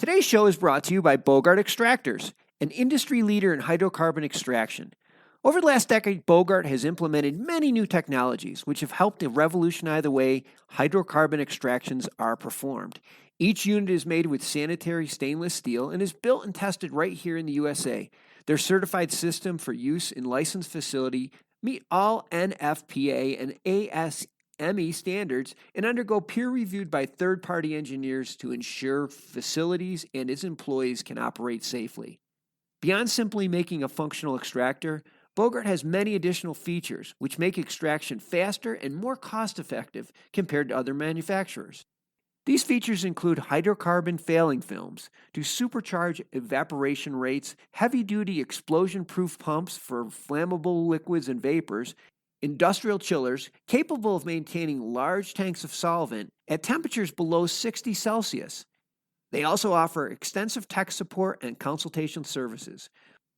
Today's show is brought to you by Bogart Extractors, an industry leader in hydrocarbon extraction. Over the last decade, Bogart has implemented many new technologies which have helped to revolutionize the way hydrocarbon extractions are performed. Each unit is made with sanitary stainless steel and is built and tested right here in the USA. Their certified system for use in licensed facility meet all NFPA and ASME standards and undergo peer reviewed by third-party engineers to ensure facilities and its employees can operate safely. Beyond simply making a functional extractor, Bogart has many additional features which make extraction faster and more cost-effective compared to other manufacturers. These features include hydrocarbon failing films to supercharge evaporation rates, heavy-duty explosion-proof pumps for flammable liquids and vapors, industrial chillers capable of maintaining large tanks of solvent at temperatures below 60 Celsius. They also offer extensive tech support and consultation services.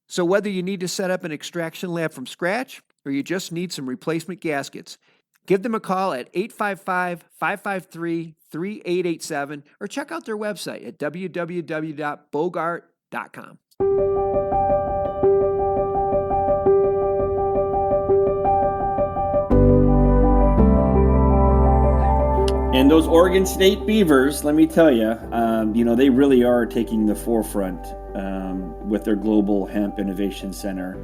So whether you need to set up an extraction lab from scratch or you just need some replacement gaskets, give them a call at 855-553-3887 or check out their website at www.bogart.com. And those Oregon State Beavers, let me tell you, they really are taking the forefront with their Global Hemp Innovation Center.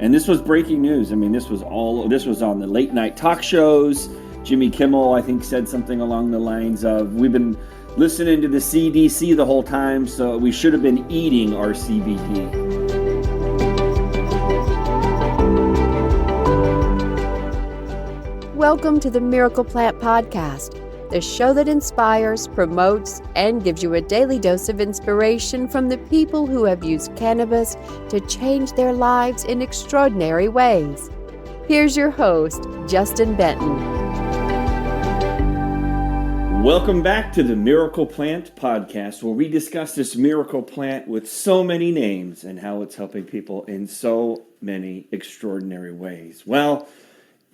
And this was breaking news. I mean, this was on the late night talk shows. Jimmy Kimmel, I think, said something along the lines of, we've been listening to the CDC the whole time, so we should have been eating our CBD. Welcome to the Miracle Plant Podcast, the show that inspires, promotes, and gives you a daily dose of inspiration from the people who have used cannabis to change their lives in extraordinary ways. Here's your host, Justin Benton. Welcome back to the Miracle Plant Podcast, where we discuss this miracle plant with so many names and how it's helping people in so many extraordinary ways. Well,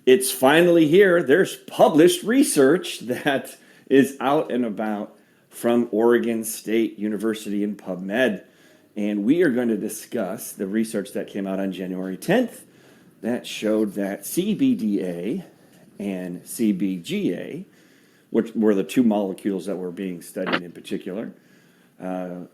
it's finally here. There's published research that is out and about from Oregon State University and PubMed. And we are going to discuss the research that came out on January 10th that showed that CBDA and CBGA, which were the two molecules that were being studied in particular,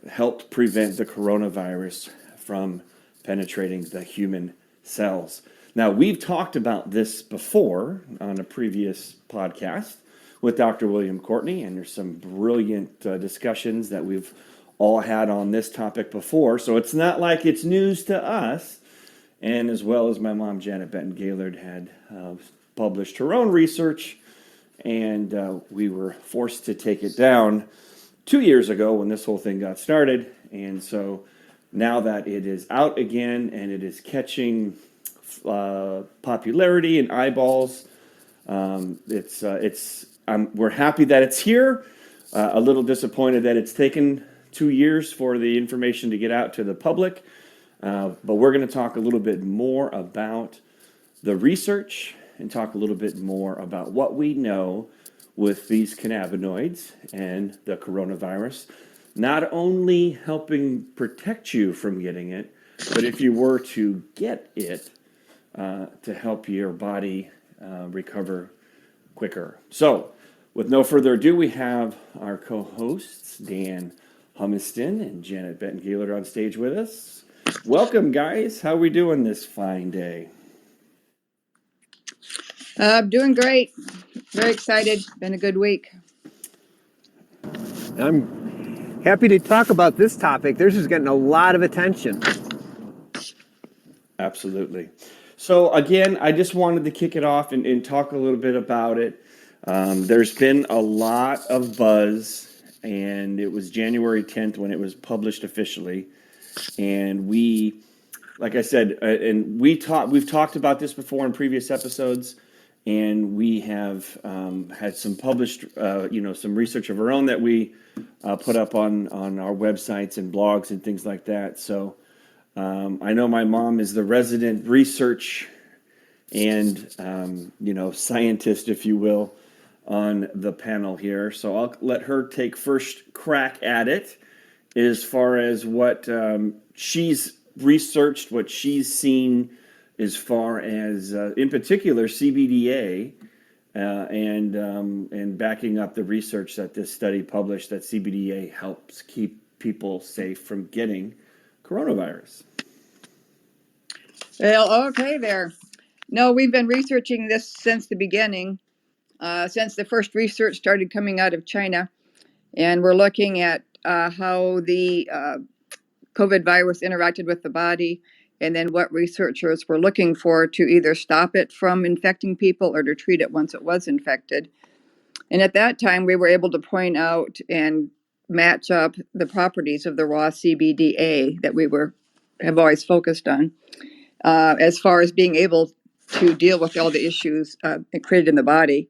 helped prevent the coronavirus from penetrating the human cells. Now, we've talked about this before on a previous podcast with Dr. William Courtney, and there's some brilliant discussions that we've all had on this topic before, so it's not like it's news to us. And as well as my mom, Janet Benton Gaillard, had published her own research, and we were forced to take it down 2 years ago when this whole thing got started. And so now that it is out again and it is catching popularity and eyeballs, we're happy that it's here. A little disappointed that it's taken 2 years for the information to get out to the public, but we're going to talk a little bit more about the research and talk a little bit more about what we know with these cannabinoids and the coronavirus, not only helping protect you from getting it, but if you were to get it, to help your body recover quicker. So, with no further ado, we have our co-hosts, Dan Humiston and Janet Benton Gaillard, on stage with us. Welcome, guys. How are we doing this fine day? Doing great. Very excited. Been a good week. I'm happy to talk about this topic. This is getting a lot of attention. Absolutely. So again, I just wanted to kick it off and talk a little bit about it. There's been a lot of buzz, and it was January 10th when it was published officially. And we, like I said, we've talked about this before in previous episodes, and we have had some published, some research of our own that we put up on our websites and blogs and things like that. So I know my mom is the resident research and, scientist, if you will, on the panel here. So I'll let her take first crack at it, as far as what she's researched, what she's seen as far as, in particular, CBDA, and backing up the research that this study published that CBDA helps keep people safe from getting coronavirus. Well, okay there. No, we've been researching this since the beginning, since the first research started coming out of China. And we're looking at how the COVID virus interacted with the body, and then what researchers were looking for to either stop it from infecting people or to treat it once it was infected. And at that time, we were able to point out and match up the properties of the raw CBDA that we have always focused on, as far as being able to deal with all the issues it created in the body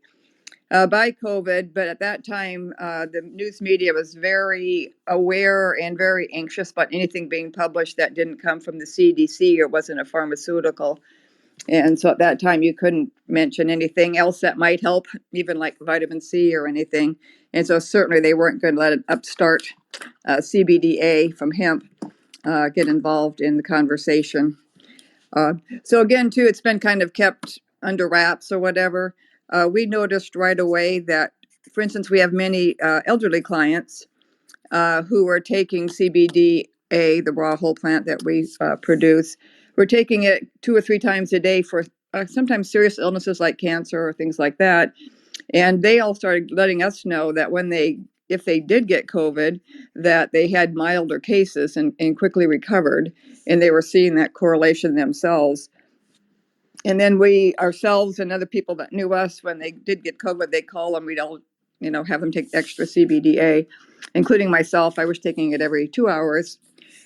by COVID. But at that time, the news media was very aware and very anxious about anything being published that didn't come from the CDC or wasn't a pharmaceutical. And so at that time, you couldn't mention anything else that might help, even like vitamin C or anything. And so certainly they weren't going to let an upstart CBDA from hemp get involved in the conversation. So again, too, it's been kind of kept under wraps or whatever. We noticed right away that, for instance, we have many elderly clients who are taking CBDA, the raw whole plant that we produce. We're taking it 2 or 3 times a day for sometimes serious illnesses like cancer or things like that. And they all started letting us know that if they did get COVID, that they had milder cases and quickly recovered. And they were seeing that correlation themselves. And then we ourselves and other people that knew us, when they did get COVID, they call them. We'd all, have them take extra CBDA, including myself. I was taking it every 2 hours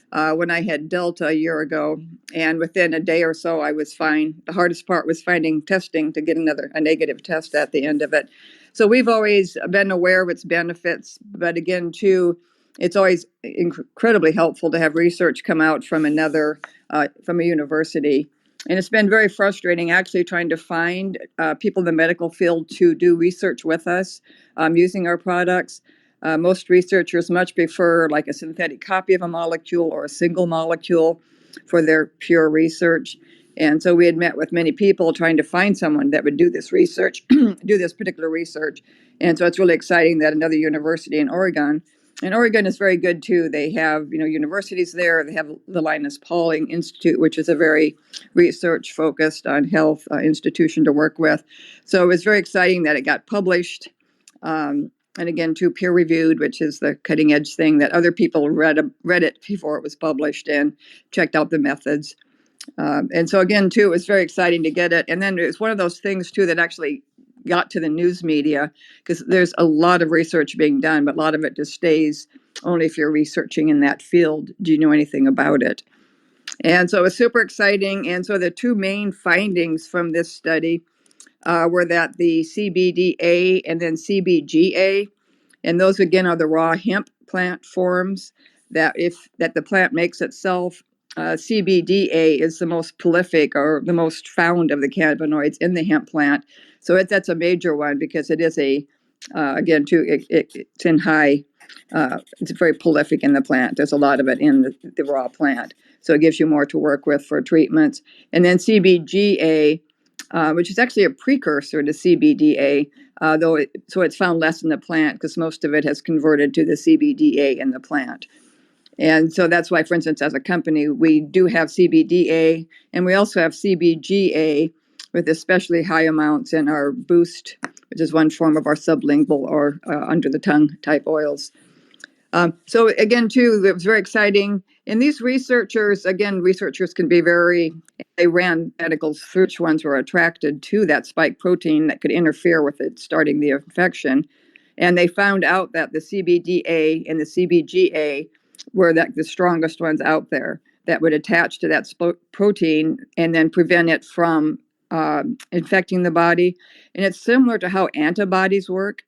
when I had Delta a year ago. And within a day or so, I was fine. The hardest part was finding testing to get a negative test at the end of it. So we've always been aware of its benefits. But again, too, it's always incredibly helpful to have research come out from from a university. And it's been very frustrating actually trying to find people in the medical field to do research with us using our products. Most researchers much prefer like a synthetic copy of a molecule or a single molecule for their pure research. And so we had met with many people trying to find someone that would do this research, do this particular research. And so it's really exciting that another university in Oregon, and Oregon is very good too. They have, universities there. They have the Linus Pauling Institute, which is a very research focused on health institution to work with. So it was very exciting that it got published. And again, too, peer reviewed, which is the cutting edge thing that other people read it before it was published and checked out the methods. And so again, too, it was very exciting to get it. And then it's one of those things too that actually got to the news media, because there's a lot of research being done, but a lot of it just stays only if you're researching in that field. Do you know anything about it? And so it was super exciting. And so the 2 main findings from this study were that the CBDA and then CBGA, and those again are the raw hemp plant forms that the plant makes itself. CBDA is the most prolific or the most found of the cannabinoids in the hemp plant. So that's a major one because it is again, too, it's in high, it's very prolific in the plant. There's a lot of it in the raw plant. So it gives you more to work with for treatments. And then CBGA, which is actually a precursor to CBDA, so it's found less in the plant because most of it has converted to the CBDA in the plant. And so that's why, for instance, as a company, we do have CBDA, and we also have CBGA with especially high amounts in our Boost, which is one form of our sublingual or under the tongue type oils. So again, too, it was very exciting. And these researchers can be they ran medical search ones were attracted to that spike protein that could interfere with it starting the infection. And they found out that the CBDA and the CBGA were the strongest ones out there that would attach to that protein and then prevent it from infecting the body. And it's similar to how antibodies work.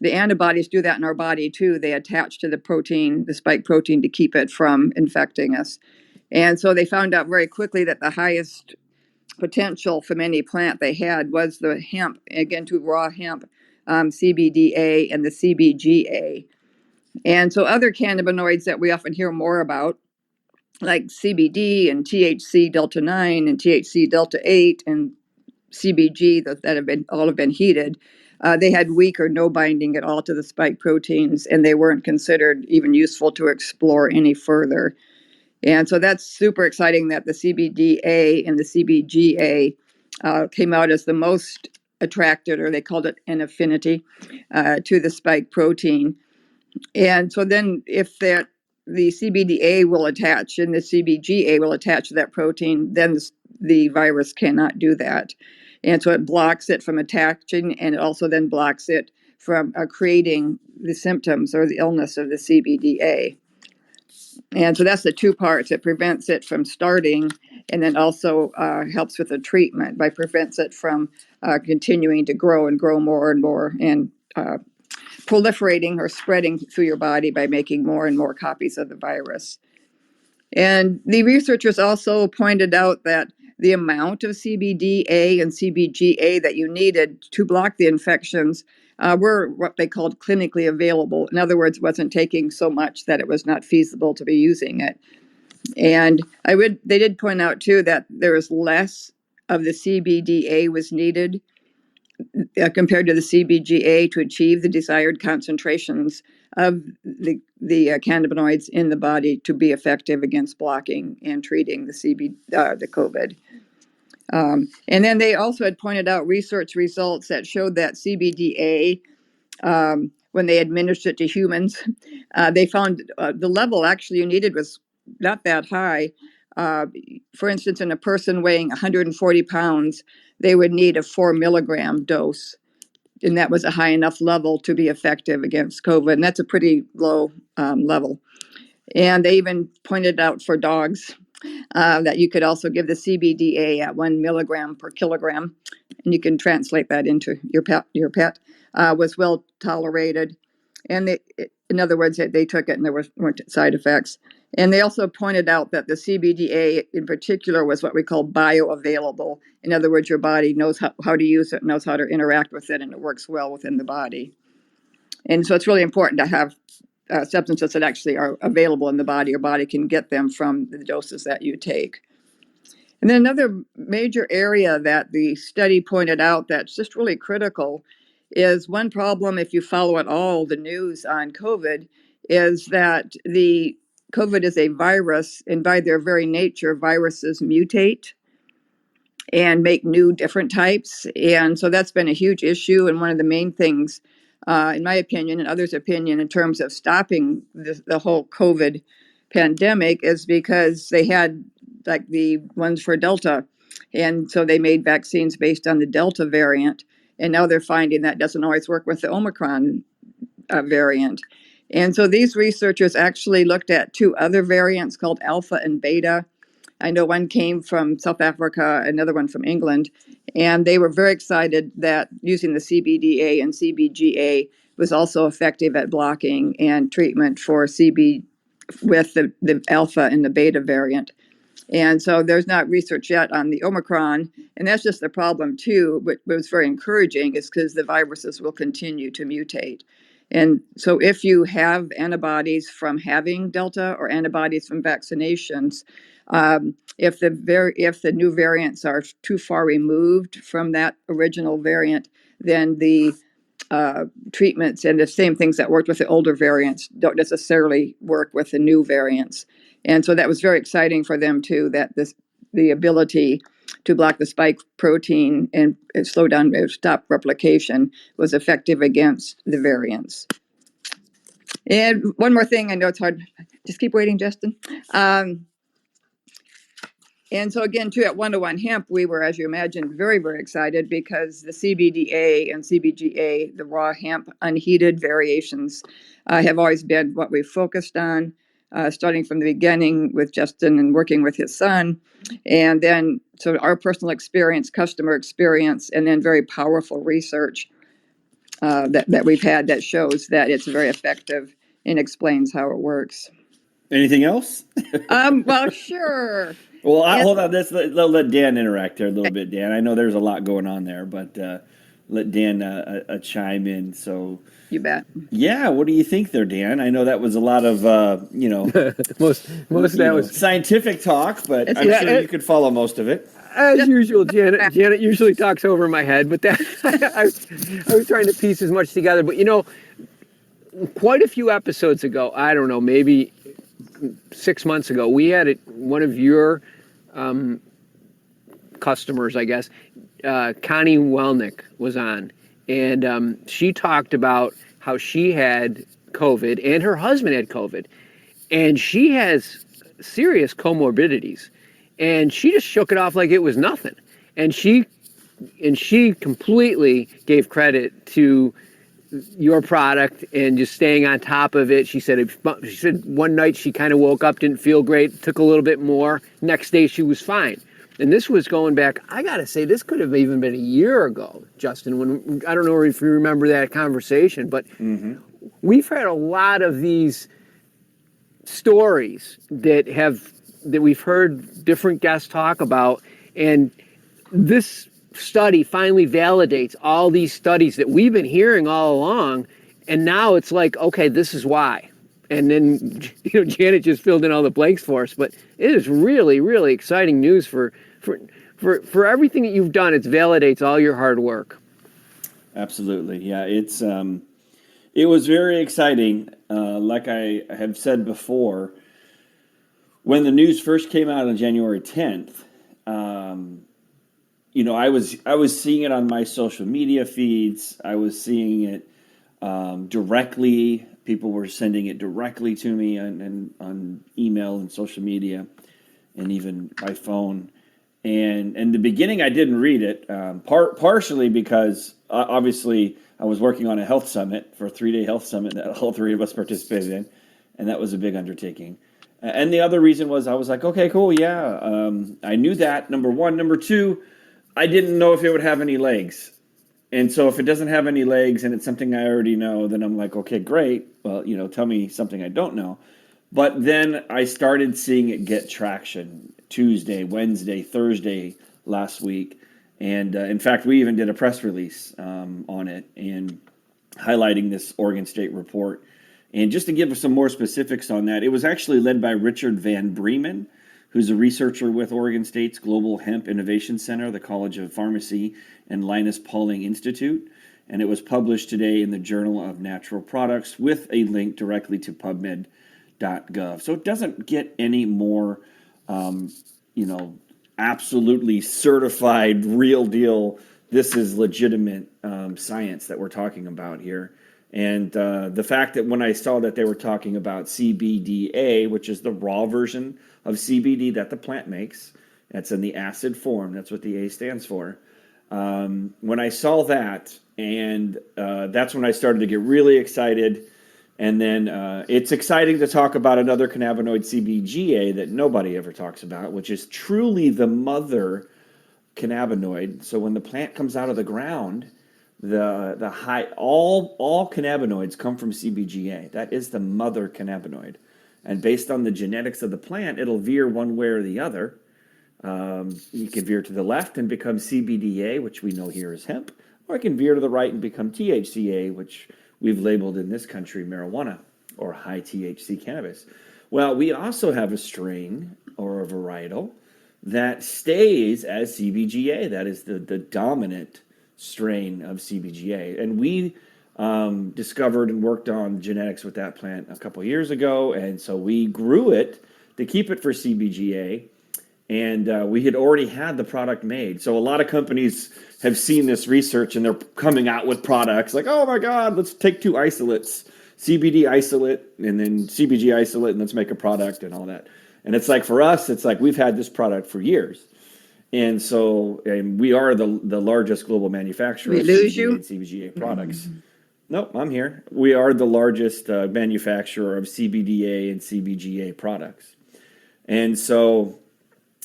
The antibodies do that in our body too. They attach to the protein, the spike protein, to keep it from infecting us. And so they found out very quickly that the highest potential from any plant they had was the hemp, again, to raw hemp, CBDA and the CBGA. And so other cannabinoids that we often hear more about, like CBD and THC delta 9 and THC delta 8 and CBG that have been heated, they had weak or no binding at all to the spike proteins, and they weren't considered even useful to explore any further. And so that's super exciting that the CBDA and the CBGA came out as the most attracted, or they called it an affinity, to the spike protein. And so then if the CBDA will attach and the CBGA will attach to that protein, then the virus cannot do that. And so it blocks it from attaching, and it also then blocks it from creating the symptoms or the illness of the CBDA. And so that's the two parts. It prevents it from starting, and then also helps with the treatment by prevents it from continuing to grow and grow more and more, and proliferating or spreading through your body by making more and more copies of the virus. And the researchers also pointed out that the amount of CBDA and CBGA that you needed to block the infections were what they called clinically available. In other words, it wasn't taking so much that it was not feasible to be using it. And they did point out too that there was less of the CBDA was needed compared to the CBGA to achieve the desired concentrations of the cannabinoids in the body to be effective against blocking and treating the COVID. And then they also had pointed out research results that showed that CBDA, when they administered it to humans, they found the level actually you needed was not that high. For instance, in a person weighing 140 pounds, they would need a 4 milligram dose. And that was a high enough level to be effective against COVID. And that's a pretty low level. And they even pointed out for dogs that you could also give the CBDA at 1 milligram per kilogram. And you can translate that into your pet, was well tolerated. And in other words, they took it and there weren't side effects. And they also pointed out that the CBDA in particular was what we call bioavailable. In other words, your body knows how to use it, knows how to interact with it, and it works well within the body. And so it's really important to have substances that actually are available in the body. Your body can get them from the doses that you take. And then another major area that the study pointed out that's just really critical is one problem, if you follow at all the news on COVID, is that the COVID is a virus, and by their very nature, viruses mutate and make new different types. And so that's been a huge issue, and one of the main things, in my opinion and others' opinion, in terms of stopping the whole COVID pandemic is because they had like the ones for Delta. And so they made vaccines based on the Delta variant. And now they're finding that doesn't always work with the Omicron variant. And so these researchers actually looked at two other variants called Alpha and Beta. I know one came from South Africa, another one from England. And they were very excited that using the CBDA and CBGA was also effective at blocking and treatment for CB with the Alpha and the Beta variant. And so there's not research yet on the Omicron, and that's just the problem too. But what's very encouraging is because the viruses will continue to mutate. And so if you have antibodies from having Delta or antibodies from vaccinations, if the new variants are too far removed from that original variant, then the treatments and the same things that worked with the older variants don't necessarily work with the new variants. And so that was very exciting for them too, that the ability to block the spike protein and slow down or stop replication was effective against the variants. And one more thing, I know it's hard. Just keep waiting, Justin. And so again, too, at 101 Hemp, we were, as you imagine, very, very excited because the CBDA and CBGA, the raw hemp unheated variations, have always been what we've focused on, starting from the beginning with Justin and working with his son. And then, so our personal experience, customer experience, and then very powerful research that we've had that shows that it's very effective and explains how it works. Anything else? Well, sure. Well, hold on. Let Dan interact there a little bit, Dan. I know there's a lot going on there, but let Dan chime in. So, You bet. yeah, what do you think there, Dan? I know that was a lot of most of that was scientific talk, but I'm Yeah, sure you could follow most of it. as usual. Janet usually talks over my head, but that I was trying to piece as much together. But quite a few episodes ago, I don't know, maybe 6 months ago, we had one of your customers, I guess, Connie Welnick was on, and she talked about how she had COVID and her husband had COVID, and she has serious comorbidities, and she just shook it off like it was nothing, and she completely gave credit to your product and just staying on top of it. She said one night she kind of woke up, didn't feel great, took a little bit more. Next day she was fine. And this was going back, I got to say, this could have even been a year ago, Justin, when, I don't know if you remember that conversation, but we've had a lot of these stories that we've heard different guests talk about, and this study finally validates all these studies that we've been hearing all along, and now it's like, okay, this is why. And then Janet just filled in all the blanks for us, but it is really, really exciting news for everything that you've done. It validates all your hard work. Absolutely, yeah. It was very exciting. Like I have said before, when the news first came out on January 10th, I was seeing it on my social media feeds. I was seeing it directly. People were sending it directly to me on email and social media, and even by phone. And in the beginning, I didn't read it, partially because obviously I was working on a health summit, for a 3-day health summit that all three of us participated in, and that was a big undertaking. And the other reason was I was like, okay, cool, yeah, I knew that, number one. Number two, I didn't know if it would have any legs. And so if it doesn't have any legs and it's something I already know, then I'm like, okay, great. Well, tell me something I don't know. But then I started seeing it get traction Tuesday, Wednesday, Thursday last week. And in fact, we even did a press release on it and highlighting this Oregon State report. And just to give some more specifics on that, it was actually led by Richard Van Bremen, who's a researcher with Oregon State's Global Hemp Innovation Center, the College of Pharmacy, and Linus Pauling Institute. And it was published today in the Journal of Natural Products with a link directly to PubMed.gov. So it doesn't get any more, absolutely certified, real deal, this is legitimate science that we're talking about here. And the fact that when I saw that they were talking about CBDA, which is the raw version of CBD that the plant makes, that's in the acid form, that's what the A stands for. When I saw that, and that's when I started to get really excited. And then it's exciting to talk about another cannabinoid, CBGA, that nobody ever talks about, which is truly the mother cannabinoid. So when the plant comes out of the ground, all cannabinoids come from CBGA. That is the mother cannabinoid. And based on the genetics of the plant, it'll veer one way or the other. You can veer to the left and become CBDA, which we know here is hemp, or it can veer to the right and become THCA, which we've labeled in this country marijuana or high THC cannabis. Well, we also have a strain or a varietal that stays as CBGA. That is the dominant strain of CBGA. And we discovered and worked on genetics with that plant a couple years ago. And so we grew it to keep it for CBGA. And we had already had the product made. So a lot of companies have seen this research and they're coming out with products like, oh my God, let's take two isolates, CBD isolate and then CBG isolate, and let's make a product and all that. And it's like, for us, it's like we've had this product for years. And so, and we are the largest global manufacturer We of lose CBD you? and CBGA products. Nope, I'm here. We are the largest manufacturer of CBDA and CBGA products. And so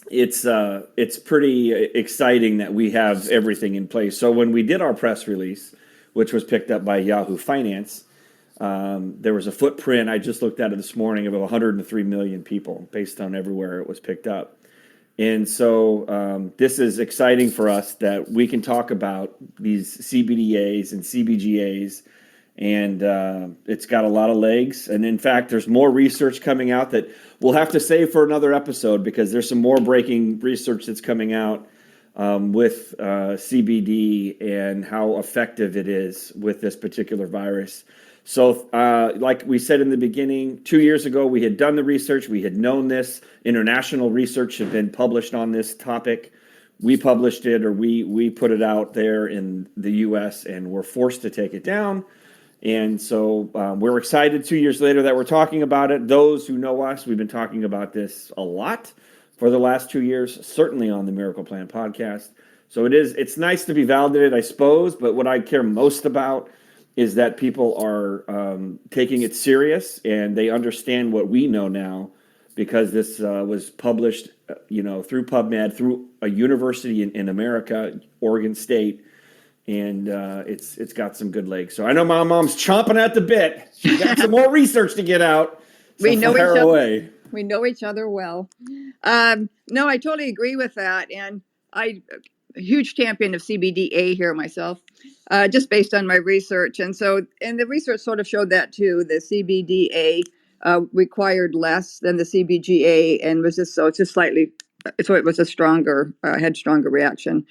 it's pretty exciting that we have everything in place. So when we did our press release, which was picked up by Yahoo Finance, there was a footprint, I just looked at it this morning, of 103 million people based on everywhere it was picked up. And so this is exciting for us that we can talk about these CBDAs and CBGAs, and it's got a lot of legs. And in fact, there's more research coming out that we'll have to save for another episode, because there's some more breaking research that's coming out with CBD and how effective it is with this particular virus. So like we said in the beginning, 2 years ago, we had done the research. We had known this. International research had been published on this topic. We published it, or we put it out there in the U.S., and were forced to take it down. And so we're excited 2 years later that we're talking about it. Those who know us, we've been talking about this a lot for the last 2 years, certainly on the Miracle Plant podcast. So it's nice to be validated, I suppose, but what I care most about is that people are taking it serious, and they understand what we know now, because this was published, through PubMed, through a university in America, Oregon State, and it's got some good legs. So I know my mom's chomping at the bit. She's got some more research to get out. So We know each fire other. away. We know each other well. No, I totally agree with that. And I'm a huge champion of CBDA here myself, just based on my research. And the research sort of showed that too. The CBDA required less than the CBGA, and was just slightly, so it was a stronger, had stronger reaction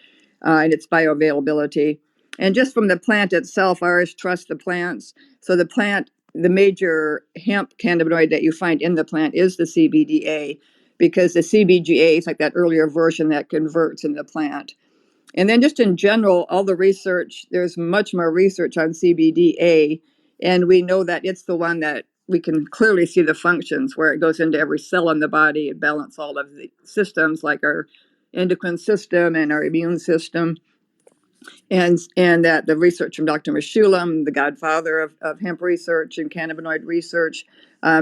in its bioavailability. And just from the plant itself, I always trust the plants. So the major hemp cannabinoid that you find in the plant is the CBDA, because the CBGA is like that earlier version that converts in the plant. And then just in general, all the research, there's much more research on CBDA, and we know that it's the one that we can clearly see the functions, where it goes into every cell in the body and balance all of the systems like our endocrine system and our immune system. And that the research from Dr. Meshulam, the godfather of hemp research and cannabinoid research,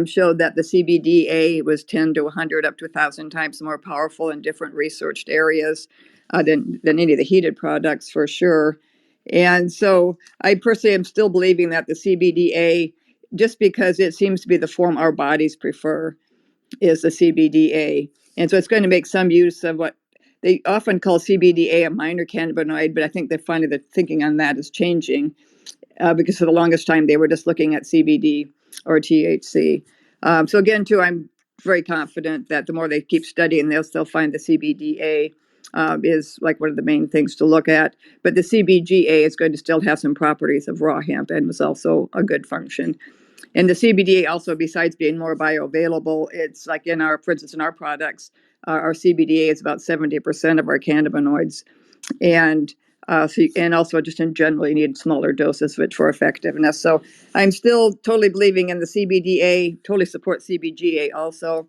showed that the CBDA was 10 to 100 up to 1,000 times more powerful in different researched areas than any of the heated products, for sure. And so I personally am still believing that the CBDA, just because it seems to be the form our bodies prefer, is the CBDA. And so it's going to make some use of what they often call CBDA a minor cannabinoid, but I think that finally the thinking on that is changing, because for the longest time they were just looking at CBD or THC. So again, too, I'm very confident that the more they keep studying, they'll still find the CBDA is like one of the main things to look at. But the CBGA is going to still have some properties of raw hemp, and was also a good function. And the CBDA also, besides being more bioavailable, it's like for instance, in our products, our CBDA is about 70% of our cannabinoids. And and also just in general, you need smaller doses of it for effectiveness. So I'm still totally believing in the CBDA, totally support CBGA also.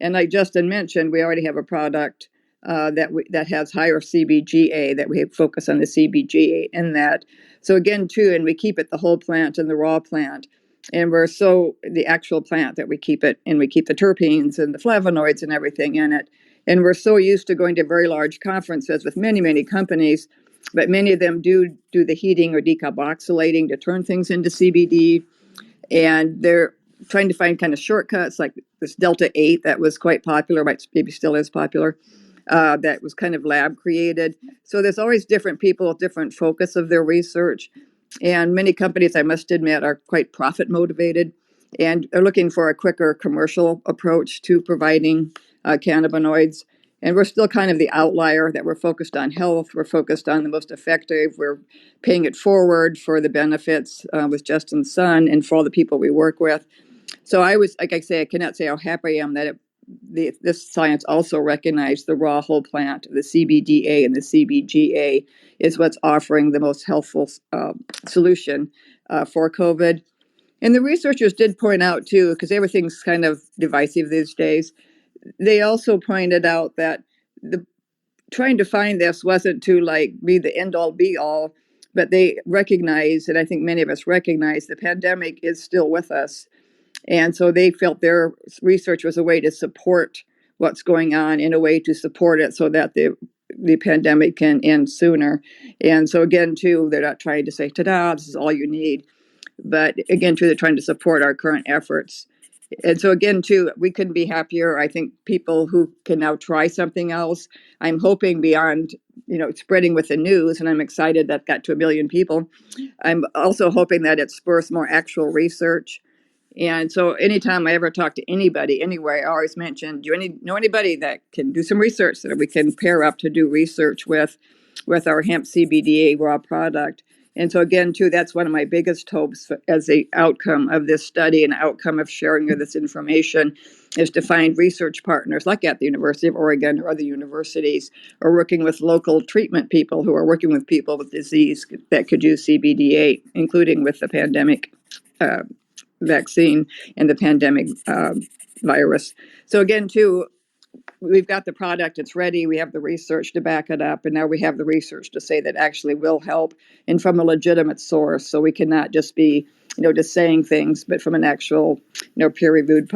And like Justin mentioned, we already have a product that has higher CBGA, that we focus on the CBGA in that. So again, too, and we keep it the whole plant and the raw plant. And the actual plant that we keep it, and we keep the terpenes and the flavonoids and everything in it. And we're so used to going to very large conferences with many, many companies, but many of them do the heating or decarboxylating to turn things into CBD. And they're trying to find kind of shortcuts, like this Delta 8 that was quite popular, maybe still is popular, that was kind of lab created. So there's always different people with different focus of their research. And many companies, I must admit, are quite profit motivated and are looking for a quicker commercial approach to providing cannabinoids. And we're still kind of the outlier, that we're focused on health. We're focused on the most effective. We're paying it forward for the benefits with Justin's son and for all the people we work with. So I cannot say how happy I am that this science also recognized the raw whole plant, the CBDA and the CBGA, is what's offering the most helpful solution for COVID. And the researchers did point out, too, because everything's kind of divisive these days, they also pointed out that trying to find this wasn't to be the end-all be-all, but they recognize, and I think many of us recognize, the pandemic is still with us. And so they felt their research was a way to support what's going on, in a way to support it so that the pandemic can end sooner. And so again, too, they're not trying to say, ta-da, this is all you need. But again, too, they're trying to support our current efforts. And so again, too, we couldn't be happier. I think people who can now try something else, I'm hoping beyond, spreading with the news, and I'm excited that got to 1 million people. I'm also hoping that it spurs more actual research. And so anytime I ever talk to anybody anywhere, I always mention, do you know anybody that can do some research that we can pair up to do research with our hemp CBDA raw product? And so again, too, that's one of my biggest hopes as a outcome of this study and outcome of sharing of this information is to find research partners like at the University of Oregon or other universities, or working with local treatment people who are working with people with disease that could use CBDA, including with the pandemic vaccine and the pandemic virus. So again, too, we've got the product, it's ready, we have the research to back it up, and now we have the research to say that actually will help and from a legitimate source. So we cannot just be, just saying things, but from an actual, peer-reviewed,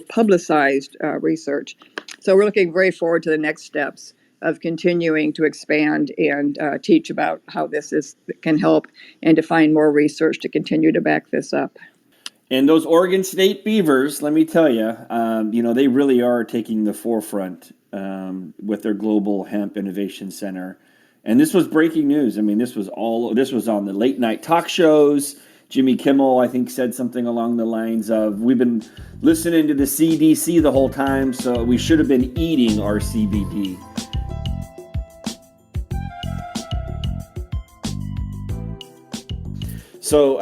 publicized research. So we're looking very forward to the next steps of continuing to expand and teach about how this can help and to find more research to continue to back this up. And those Oregon State Beavers, let me tell you, they really are taking the forefront with their Global Hemp Innovation Center. And this was breaking news. I mean, this was on the late night talk shows. Jimmy Kimmel, I think, said something along the lines of, we've been listening to the CDC the whole time, so we should have been eating our CBD. So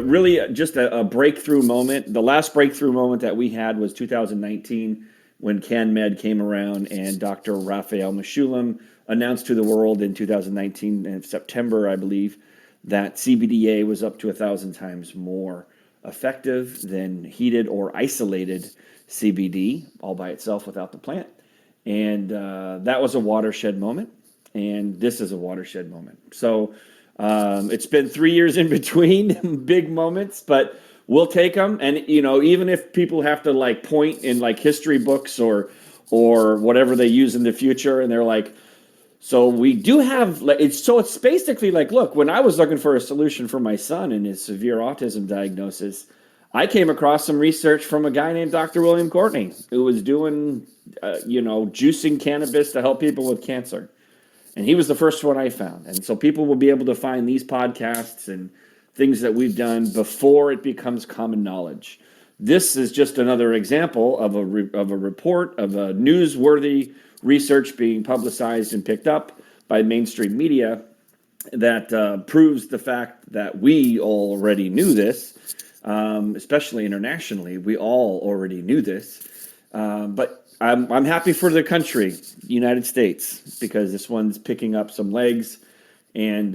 really just a breakthrough moment. The last breakthrough moment that we had was 2019 when CanMed came around and Dr. Raphael Mechoulam announced to the world in 2019 in September, I believe, that CBDA was up to 1,000 times more effective than heated or isolated CBD all by itself without the plant. And that was a watershed moment. And this is a watershed moment. So it's been 3 years in between big moments, but we'll take them. And, even if people have to point in history books or whatever they use in the future, and they're like, so we do have, it's basically look, when I was looking for a solution for my son and his severe autism diagnosis, I came across some research from a guy named Dr. William Courtney, who was doing, juicing cannabis to help people with cancer. And he was the first one I found. And so people will be able to find these podcasts and things that we've done before it becomes common knowledge. This is just another example of a report of a newsworthy research being publicized and picked up by mainstream media that proves the fact that we already knew this, especially internationally. We all already knew this. But I'm happy for the country, United States, because this one's picking up some legs. And,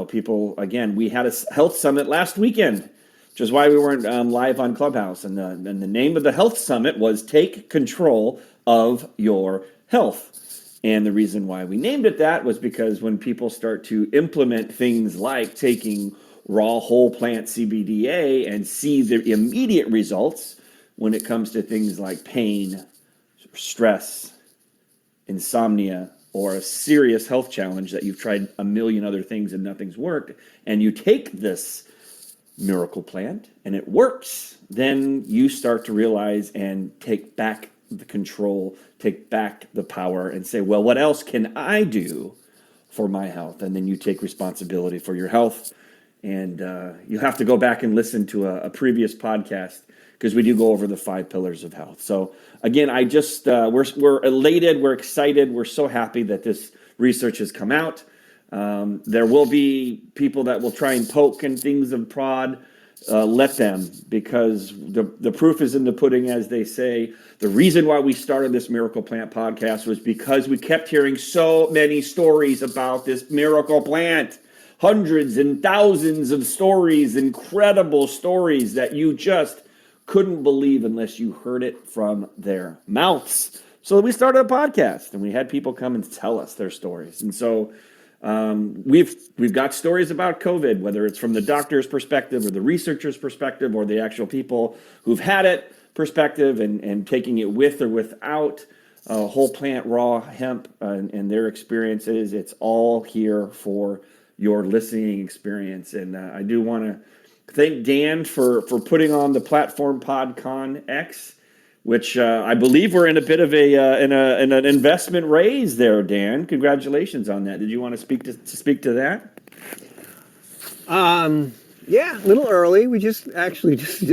people, again, we had a health summit last weekend, which is why we weren't live on Clubhouse. And the name of the health summit was Take Control of Your Health. And the reason why we named it that was because when people start to implement things like taking raw whole plant CBDA and see the immediate results when it comes to things like pain, stress, insomnia, or a serious health challenge that you've tried a million other things and nothing's worked, and you take this miracle plant and it works, then you start to realize and take back the control, take back the power, and say, well, what else can I do for my health? And then you take responsibility for your health. And you have to go back and listen to a previous podcast because we do go over the 5 pillars of health. So again, I just we're elated, we're excited, we're so happy that this research has come out. There will be people that will try and poke and things of prod. Let them, because the proof is in the pudding, as they say. The reason why we started this Miracle Plant podcast was because we kept hearing so many stories about this miracle plant. Hundreds and thousands of stories, incredible stories that you just couldn't believe unless you heard it from their mouths. So we started a podcast and we had people come and tell us their stories. And so we've got stories about COVID, whether it's from the doctor's perspective or the researcher's perspective or the actual people who've had it perspective and taking it with or without whole plant raw hemp and their experiences. It's all here for your listening experience. And I do want to thank Dan for putting on the platform PodConX, which I believe we're in a bit of in an investment raise there, Dan. Congratulations on that. Did you want to speak to that? Yeah, a little early. We just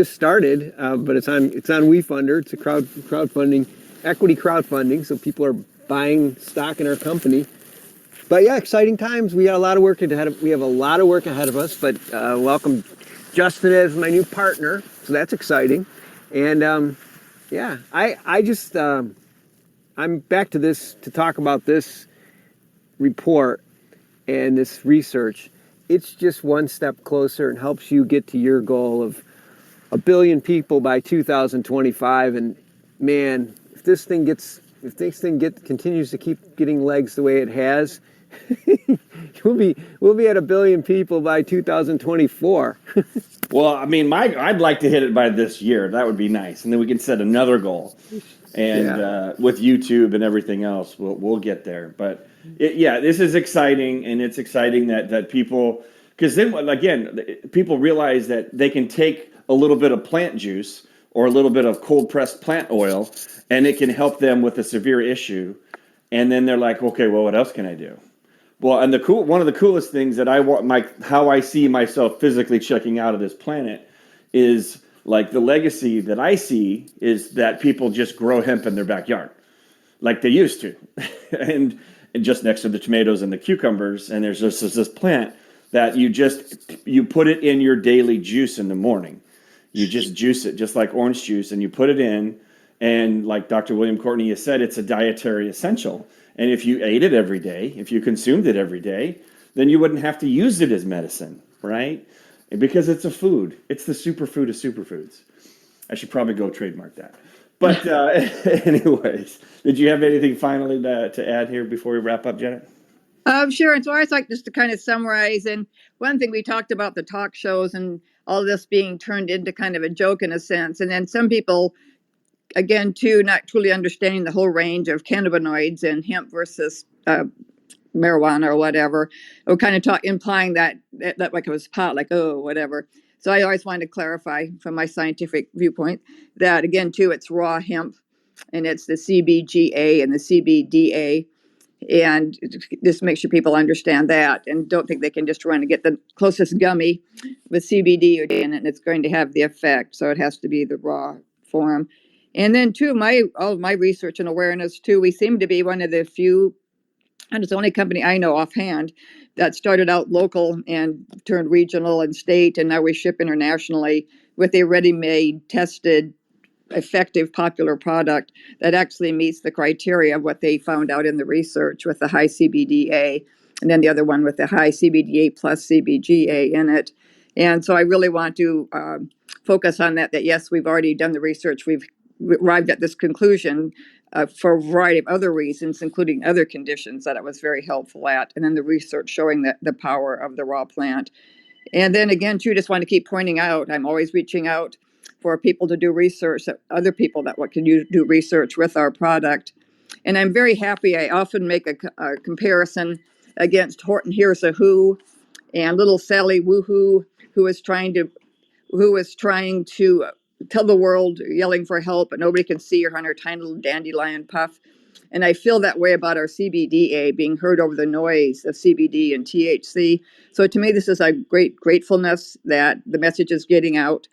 started, but it's on WeFunder. It's a crowdfunding, equity crowdfunding, so people are buying stock in our company. But yeah, exciting times. We got a lot of work ahead of us. But welcome Justin as my new partner, so that's exciting. And yeah, I'm back to this to talk about this report and this research. It's just one step closer and helps you get to your goal of 1 billion people by 2025. And man, if this thing continues to keep getting legs the way it has, we'll be at 1 billion people by 2024. Well, I mean, I'd like to hit it by this year. That would be nice, and then we can set another goal. And with YouTube and everything else, we'll get there. But this is exciting, and it's exciting that people, because then again, people realize that they can take a little bit of plant juice or a little bit of cold pressed plant oil, and it can help them with a severe issue. And then they're like, okay, well, what else can I do? Well, and one of the coolest things that how I see myself physically checking out of this planet is like the legacy that I see is that people just grow hemp in their backyard like they used to. and just next to the tomatoes and the cucumbers. And there's just this plant that you put it in your daily juice in the morning. You just juice it just like orange juice and you put it in. And like Dr. William Courtney has said, it's a dietary essential. And if you ate it every day, if you consumed it every day, then you wouldn't have to use it as medicine, right? Because it's a food. It's the superfood of superfoods. I should probably go trademark that. But anyways, did you have anything finally to add here before we wrap up, Janet? Sure. And so I'd like just to kind of summarize. And one thing we talked about the talk shows and all this being turned into kind of a joke in a sense. And then some people, again, too, not truly understanding the whole range of cannabinoids and hemp versus marijuana or whatever, or kind of implying that like it was pot, like, oh, whatever. So I always wanted to clarify from my scientific viewpoint that, again, too, it's raw hemp, and it's the CBGA and the CBDA. And just make sure people understand that and don't think they can just run and get the closest gummy with CBD in it and it's going to have the effect. So it has to be the raw form. And then, too, all of my research and awareness, too, we seem to be one of the few, and it's the only company I know offhand that started out local and turned regional and state, and now we ship internationally with a ready-made, tested, effective, popular product that actually meets the criteria of what they found out in the research with the high CBDA, and then the other one with the high CBDA plus CBGA in it. And so I really want to focus on that yes, we've already done the research. We've arrived at this conclusion for a variety of other reasons, including other conditions that it was very helpful at, and then the research showing the power of the raw plant. And then again, too, just want to keep pointing out, I'm always reaching out for people to do research, other people that can do research with our product. And I'm very happy. I often make a comparison against Horton Hears a Who and little Sally Woohoo, who was trying to tell the world, yelling for help, but nobody can see her on her tiny little dandelion puff. And I feel that way about our CBDA being heard over the noise of CBD and THC. So to me, this is a great gratefulness that the message is getting out.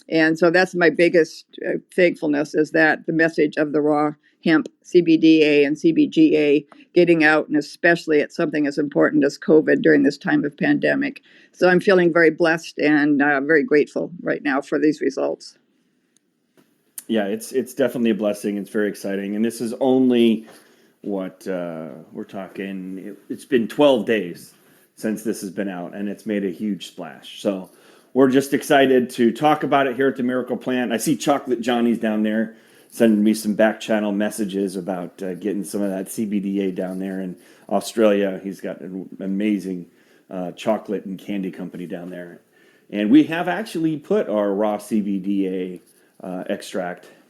And so that's my biggest thankfulness, is that the message of the raw hemp, CBDA and CBGA getting out, and especially at something as important as COVID during this time of pandemic. So I'm feeling very blessed and very grateful right now for these results. Yeah, it's definitely a blessing. It's very exciting. And this is only what we're talking. It's been 12 days since this has been out, and it's made a huge splash. So we're just excited to talk about it here at the Miracle Plant. I see Chocolate Johnny's down there sending me some back channel messages about getting some of that CBDA down there in Australia. He's got an amazing chocolate and candy company down there. And we have actually put our raw CBDA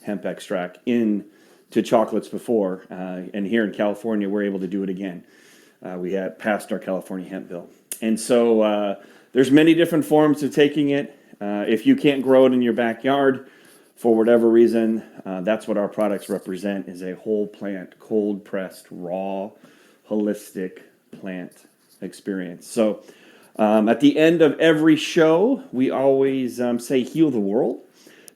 hemp extract into chocolates before. And here in California, we're able to do it again. We had passed our California hemp bill. And so there's many different forms of taking it. If you can't grow it in your backyard for whatever reason, that's what our products represent, is a whole plant, cold pressed, raw, holistic plant experience. So at the end of every show, we always say heal the world,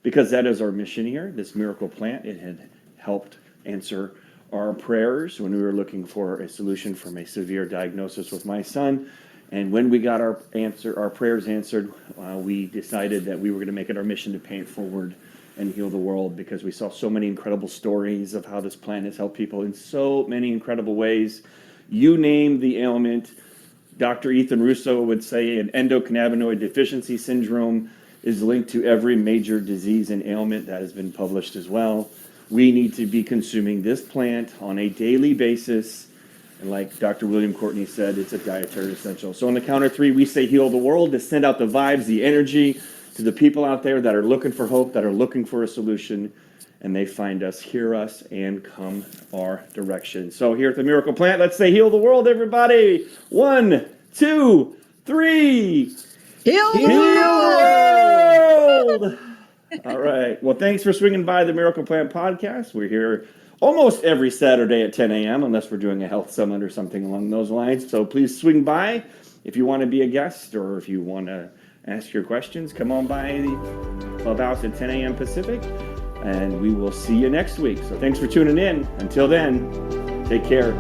because that is our mission here, this miracle plant. It had helped answer our prayers when we were looking for a solution from a severe diagnosis with my son. And when we got our prayers answered, we decided that we were going to make it our mission to pay it forward and heal the world, because we saw so many incredible stories of how this plant has helped people in so many incredible ways. You name the ailment. Dr. Ethan Russo would say an endocannabinoid deficiency syndrome is linked to every major disease and ailment that has been published as well. We need to be consuming this plant on a daily basis. And like Dr. William Courtney said, it's a dietary essential. So on the count of three, we say heal the world, to send out the vibes, the energy to the people out there that are looking for hope, that are looking for a solution, and they find us, hear us, and come our direction. So here at the Miracle Plant, let's say heal the world, everybody. 1, 2, 3. Heal the world! All right. Well, thanks for swinging by the Miracle Plant podcast. We're here almost every Saturday at 10 a.m., unless we're doing a health summit or something along those lines. So please swing by if you want to be a guest, or if you want to ask your questions. Come on by the Clubhouse at 10 a.m. Pacific, and we will see you next week. So thanks for tuning in. Until then, take care.